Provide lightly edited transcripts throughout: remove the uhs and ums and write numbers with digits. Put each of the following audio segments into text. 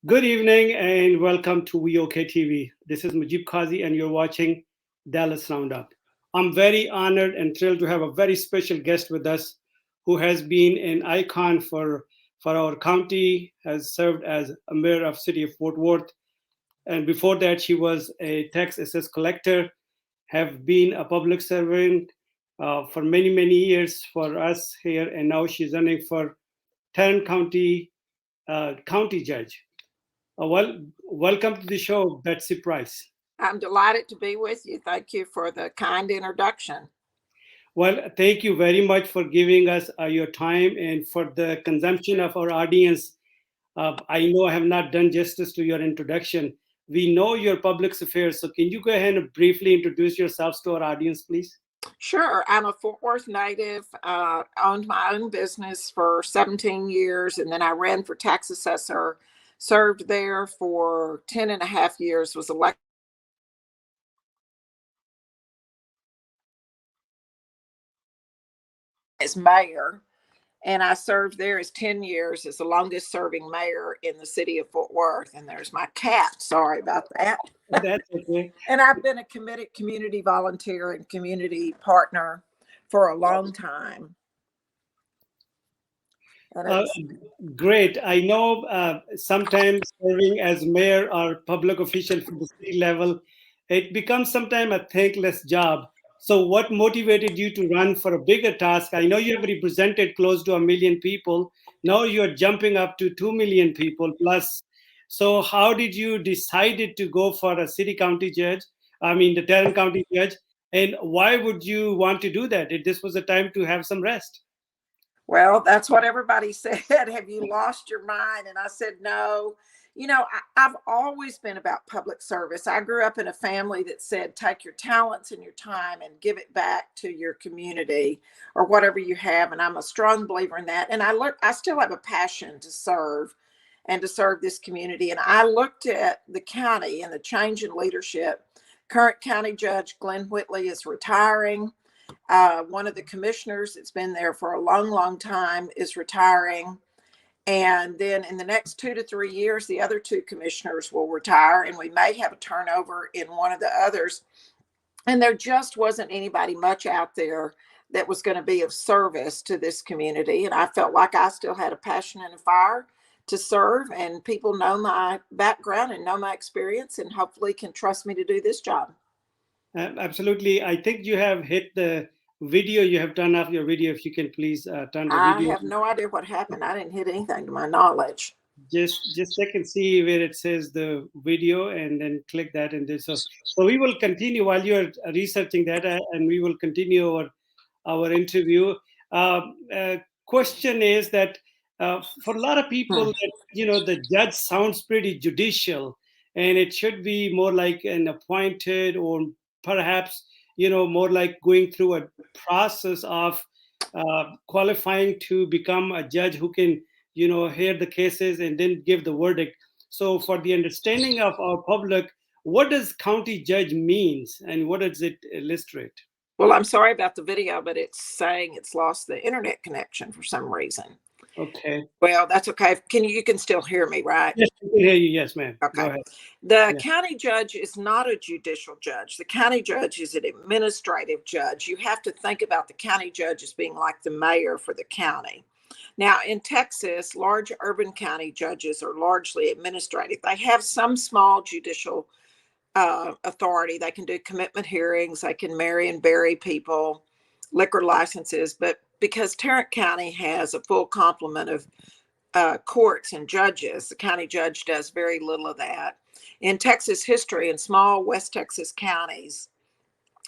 Good evening and welcome to VOKTV. This is Mujib Qazi and you're watching Dallas Roundup. I'm very honored and thrilled to have a very special guest with us who has been an icon for our county, has served as a mayor of city of Fort Worth, and before that she was a tax assess collector, have been a public servant for many years for us here, and now she's running for Tarrant County county judge. Welcome to the show, Betsy Price. I'm delighted to be with you. Thank you for the kind introduction. Well, thank you very much for giving us your time and for the consumption of our audience. I know I have not done justice to your introduction. We know your public affairs, so can you go ahead and briefly introduce yourselves to our audience, please? Sure. I'm a Fort Worth native, owned my own business for 17 years, and then I ran for tax assessor, served there for 10 and a half years, was elected as mayor, and I served there as 10 years as the longest serving mayor in the city of Fort Worth. And there's my cat. Sorry about that. That's okay. And I've been a committed community volunteer and community partner for a long time. Great. I know sometimes serving as mayor or public official for the city level, it becomes sometimes a thankless job. So what motivated you to run for a bigger task? I know you have represented close to 1 million people. Now you're jumping up to 2 million people plus. So how did you decided to go for a city county judge? I mean, the Tarrant County judge. And why would you want to do that? This was a time to have some rest. Well, that's what everybody said. Have you lost your mind? And I said, no. You know, I've always been about public service. I grew up in a family that said, take your talents and your time and give it back to your community or whatever you have. And I'm a strong believer in that. And I still have a passion to serve and to serve this community. And I looked at the county and the change in leadership. Current county judge Glenn Whitley is retiring. One of the commissioners that's been there for a long time is retiring. And then in the next 2 to 3 years, the other 2 commissioners will retire, and we may have a turnover in one of the others. And there just wasn't anybody much out there that was going to be of service to this community. And I felt like I still had a passion and a fire to serve, and people know my background and know my experience and hopefully can trust me to do this job. Absolutely. I think you have hit the video. You have turned off your video. If you can please turn the video. I have no idea what happened. I didn't hit anything to my knowledge. Just check and see where it says the video and then click that. And this. So we will continue while you're researching that and we will continue our interview. Question is that for a lot of people, the judge sounds pretty judicial and it should be more like an appointed or perhaps more like going through a process of qualifying to become a judge who can, hear the cases and then give the verdict. So for the understanding of our public, what does county judge means and what does it illustrate? Well, I'm sorry about the video, but it's saying it's lost the internet connection for some reason. Okay. Well, that's okay. You can still hear me, right? Yes, I can hear you. Yes, ma'am. Okay. Go ahead. The county judge is not a judicial judge. The county judge is an administrative judge. You have to think about the county judge as being like the mayor for the county. Now, in Texas, large urban county judges are largely administrative. They have some small judicial authority. They can do commitment hearings. They can marry and bury people, liquor licenses. But because Tarrant County has a full complement of courts and judges, the county judge does very little of that. In Texas history, in small West Texas counties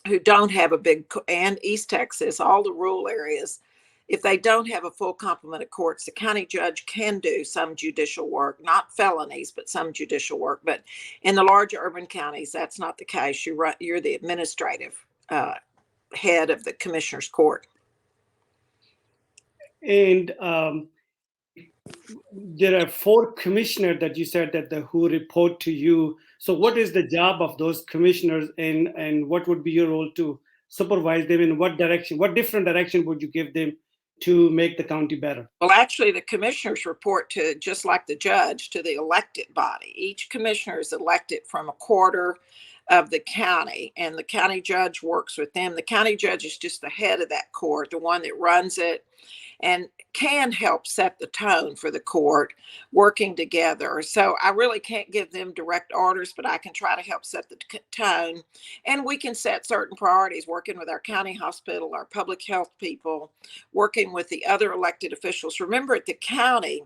who don't have a big, and East Texas, all the rural areas, if they don't have a full complement of courts, the county judge can do some judicial work, not felonies, but some judicial work. But in the large urban counties, that's not the case. You're the administrative head of the commissioner's court. And there are 4 commissioners that you said that who report to you. So what is the job of those commissioners and what would be your role to supervise them? In what different direction would you give them to make the county better? Well, actually, the commissioners report to, just like the judge, to the elected body. Each commissioner is elected from a quarter of the county, and the county judge works with them. The county judge is just the head of that court, the one that runs it, and can help set the tone for the court working together. So I really can't give them direct orders, but I can try to help set the tone. And we can set certain priorities, working with our county hospital, our public health people, working with the other elected officials. Remember, at the county,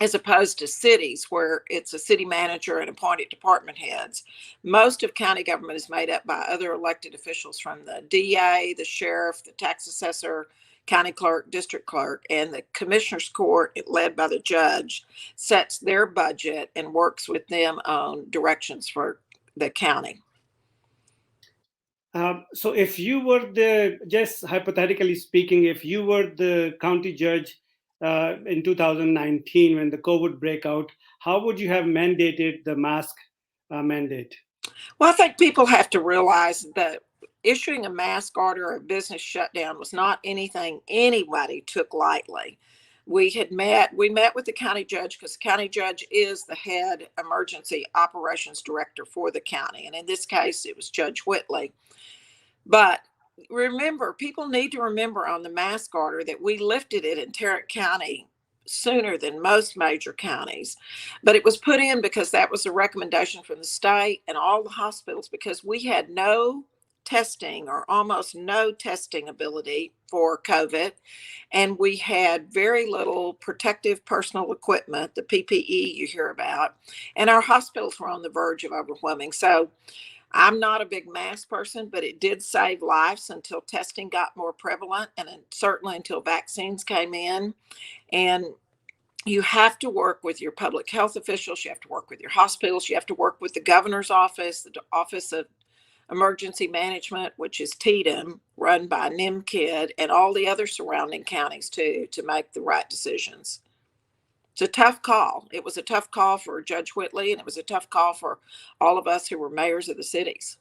as opposed to cities where it's a city manager and appointed department heads, most of county government is made up by other elected officials, from the DA, the sheriff, the tax assessor, county clerk, district clerk, and the commissioners court, led by the judge, sets their budget and works with them on directions for the county. So if you were just hypothetically speaking, if you were the county judge in 2019 when the COVID breakout, how would you have mandated the mask mandate? Well, I think people have to realize that issuing a mask order or a business shutdown was not anything anybody took lightly. We met with the county judge, because the county judge is the head emergency operations director for the county. And in this case, it was Judge Whitley. But remember, people need to remember on the mask order that we lifted it in Tarrant County sooner than most major counties. But it was put in because that was a recommendation from the state and all the hospitals, because we had no testing, or almost no testing ability for COVID. And we had very little protective personal equipment, the PPE you hear about. And our hospitals were on the verge of overwhelming. So I'm not a big mask person, but it did save lives until testing got more prevalent, and certainly until vaccines came in. And you have to work with your public health officials. You have to work with your hospitals. You have to work with the governor's office, the Office of Emergency Management, which is TDEM, run by NIMKID, and all the other surrounding counties too, to make the right decisions. It's a tough call. It was a tough call for Judge Whitley, and it was a tough call for all of us who were mayors of the cities.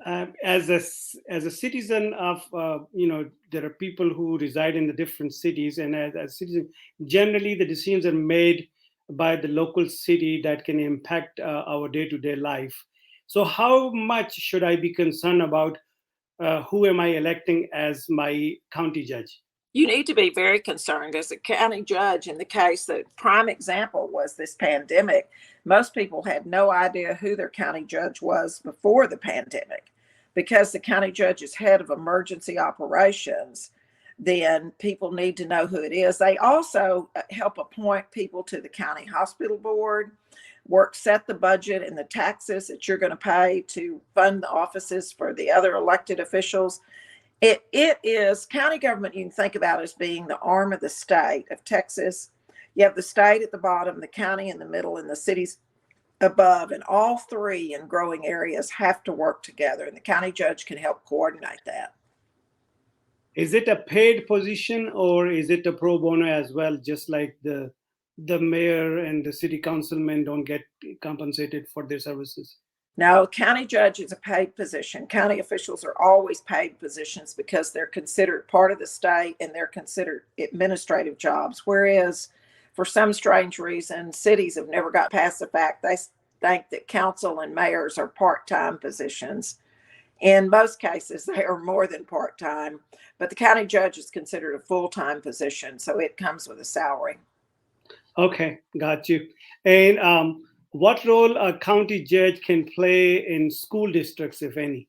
As a citizen of, there are people who reside in the different cities, and as citizens, generally the decisions are made by the local city that can impact our day-to-day life. So how much should I be concerned about who am I electing as my county judge? You need to be very concerned as a county judge. In the case, the prime example was this pandemic. Most people had no idea who their county judge was before the pandemic. Because the county judge is head of emergency operations, then people need to know who it is. They also help appoint people to the county hospital board, set the budget and the taxes that you're going to pay to fund the offices for the other elected officials. It is county government. You can think about it as being the arm of the state of Texas. You have the state at the bottom, the county in the middle, and the cities above, and all three in growing areas have to work together, and the county judge can help coordinate that. Is it a paid position, or is it a pro bono as well, just like the mayor and the city councilmen don't get compensated for their services? No, county judge is a paid position. County officials are always paid positions because they're considered part of the state and they're considered administrative jobs. Whereas for some strange reason, cities have never got past the fact they think that council and mayors are part-time positions. In most cases, they are more than part-time, but the county judge is considered a full-time position, so it comes with a salary. Okay, got you. And what role a county judge can play in school districts, if any?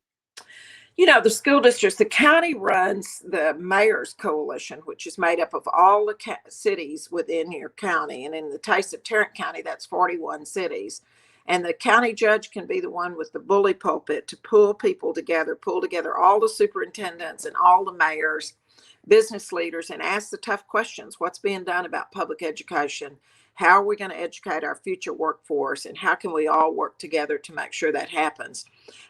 You know, the school districts, the county runs the mayor's coalition, which is made up of all the cities within your county. And in the case of Tarrant County, that's 41 cities. And the county judge can be the one with the bully pulpit to pull people together, pull together all the superintendents and all the mayors, business leaders, and ask the tough questions. What's being done about public education? How are we going to educate our future workforce? And how can we all work together to make sure that happens?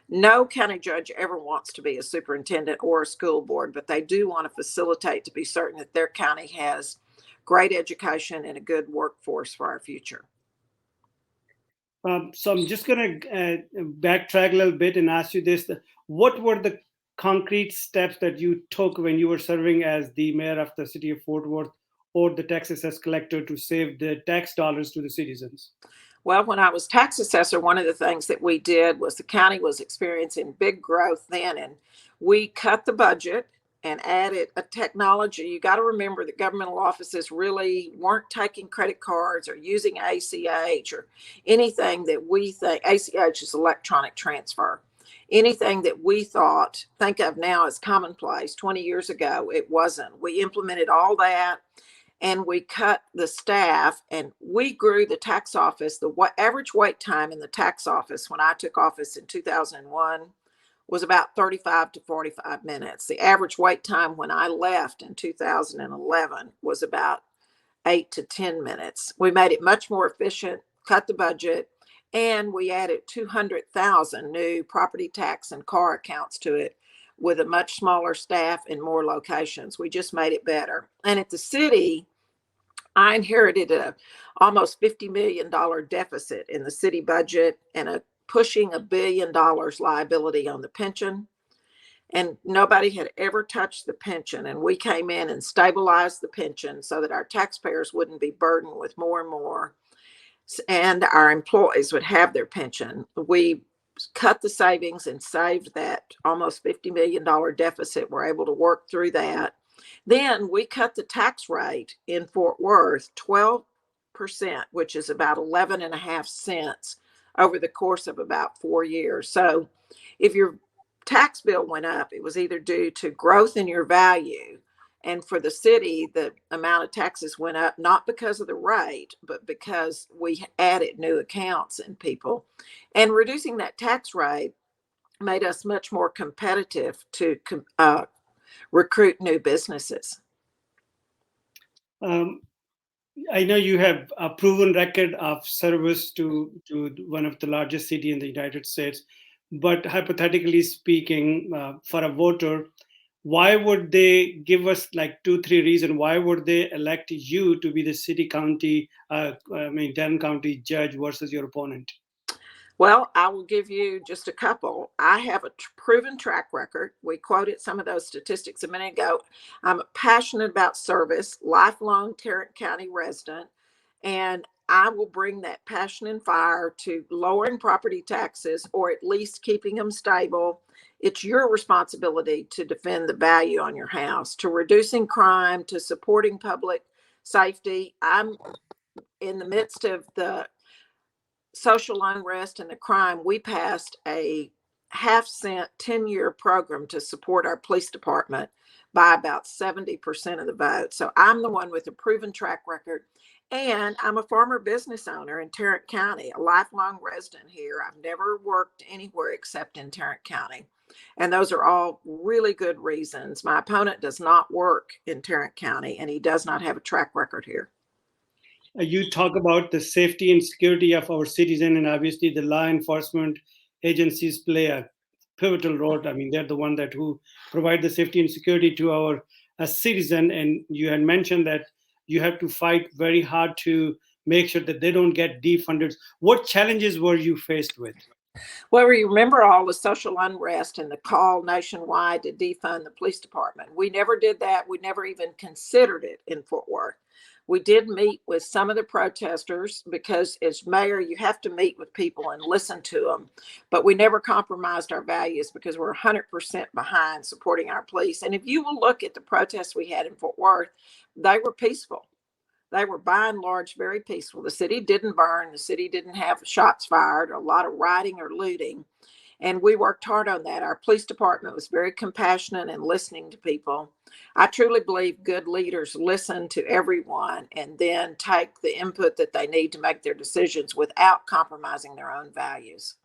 No county judge ever wants to be a superintendent or a school board, but they do want to facilitate to be certain that their county has great education and a good workforce for our future. So I'm just going to backtrack a little bit and ask you this. What were the concrete steps that you took when you were serving as the mayor of the city of Fort Worth or the tax assessor collector to save the tax dollars to the citizens? Well, when I was tax assessor, one of the things that we did was the county was experiencing big growth then, and we cut the budget and added a technology. You got to remember that governmental offices really weren't taking credit cards or using ACH or anything that we think ACH is electronic transfer. Anything that we think of now as commonplace 20 years ago, it wasn't. We implemented all that and we cut the staff and we grew the tax office. The average wait time in the tax office when I took office in 2001 was about 35 to 45 minutes. The average wait time when I left in 2011 was about 8 to 10 minutes. We made it much more efficient, cut the budget, and we added 200,000 new property tax and car accounts to it with a much smaller staff and more locations. We just made it better. And at the city, I inherited a almost $50 million deficit in the city budget and a pushing $1 billion liability on the pension. And nobody had ever touched the pension. And we came in and stabilized the pension so that our taxpayers wouldn't be burdened with more and more. And our employees would have their pension. We cut the savings and saved that almost $50 million deficit. We're able to work through that. Then we cut the tax rate in Fort Worth 12%, which is about 11.5 cents over the course of about 4 years. So if your tax bill went up, it was either due to growth in your value. And for the city, the amount of taxes went up, not because of the rate, but because we added new accounts and people. And reducing that tax rate made us much more competitive to recruit new businesses. I know you have a proven record of service to one of the largest cities in the United States, but hypothetically speaking, for a voter, why would they give us like 2-3 reasons? Why would they elect you to be the Tarrant County judge versus your opponent? Well, I will give you just a couple. I have a proven track record. We quoted some of those statistics a minute ago. I'm passionate about service, lifelong Tarrant County resident, and I will bring that passion and fire to lowering property taxes or at least keeping them stable. It's your responsibility to defend the value on your house, to reducing crime, to supporting public safety. I'm in the midst of the social unrest and the crime. We passed a half-cent 10-year program to support our police department by about 70% of the vote. So I'm the one with a proven track record. And I'm a former business owner in Tarrant County, a lifelong resident here. I've never worked anywhere except in Tarrant County. And those are all really good reasons. My opponent does not work in Tarrant County, and he does not have a track record here. You talk about the safety and security of our citizen, and obviously the law enforcement agencies play a pivotal role. I mean, they're the one that who provide the safety and security to our citizen. And you had mentioned that you have to fight very hard to make sure that they don't get defunded. What challenges were you faced with? Well, we remember all the social unrest and the call nationwide to defund the police department. We never did that. We never even considered it in Fort Worth. We did meet with some of the protesters because as mayor, you have to meet with people and listen to them. But we never compromised our values because we're 100% behind supporting our police. And if you will look at the protests we had in Fort Worth, they were peaceful. They were by and large very peaceful. The city didn't burn. The city didn't have shots fired, a lot of rioting or looting. And we worked hard on that. Our police department was very compassionate and listening to people. I truly believe good leaders listen to everyone and then take the input that they need to make their decisions without compromising their own values.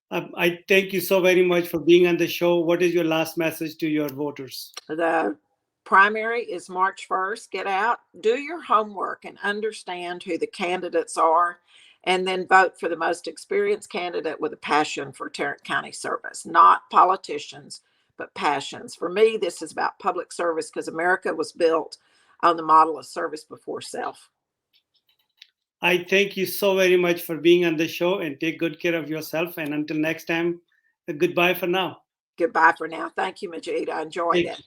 I thank you so very much for being on the show. What is your last message to your voters? The primary is March 1st. Get out, do your homework, and understand who the candidates are, and then vote for the most experienced candidate with a passion for Tarrant County service, not politicians, but passions. For me, this is about public service because America was built on the model of service before self. I thank you so very much for being on the show, and take good care of yourself. And until next time, goodbye for now. Goodbye for now. Thank you, Majid. I enjoyed it.